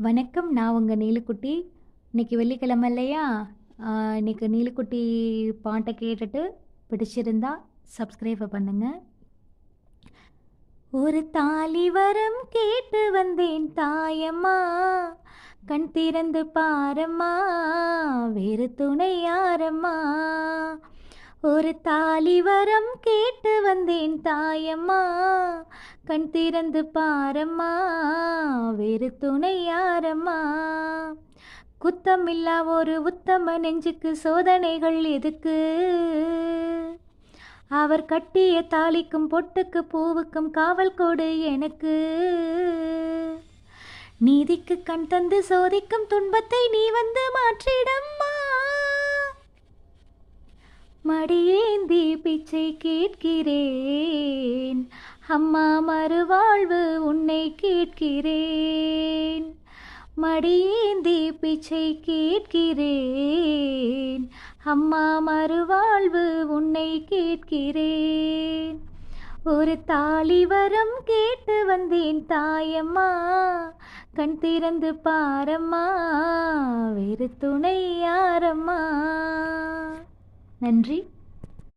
வணக்கம். நான் உங்க நீலுக்குட்டி. இன்னைக்கு வெள்ளிக்கிழமை இல்லையா? இன்னைக்கு நீலுக்குட்டி பாட்ட கேட்டுட்டு பிடிச்சிருந்தா சப்ஸ்கிரைப் பண்ணுங்க. ஒரு தாலி வரம் கேட்டு வந்தேன் தாயம்மா, கண் திறந்து பாரம்மா, வேறு துணை யாரம்மா. ஒரு தாலி வரம் கேட்டு வந்தேன் தாயம்மா, கண் திறந்து பாரம்மா, வேறு துணை யாரம்மா. குத்தமில்லா ஒரு உத்தம நெஞ்சுக்கு சோதனைகள் எதுக்கு? அவர் கட்டிய தாலிக்கும் பொட்டுக்கு பூவுக்கும் காவல் கொடு எனக்கு. நீதிக்கு கண் தந்து சோதிக்கும் துன்பத்தை நீ வந்து மாற்றிடம்மா. மடியேந்தி பிச்சை கேட்கிறேன் அம்மா, மறுவாழ்வு உன்னை கேட்கிறேன். மடியேந்தி பிச்சை கேட்கிறேன் அம்மா, மறுவாழ்வு உன்னை கேட்கிறேன். ஒரு தாலி வரம் கேட்டு வந்தேன் தாயம்மா, கண் திறந்து பாரம்மா, வேறு துணை யாரம்மா. நன்றி.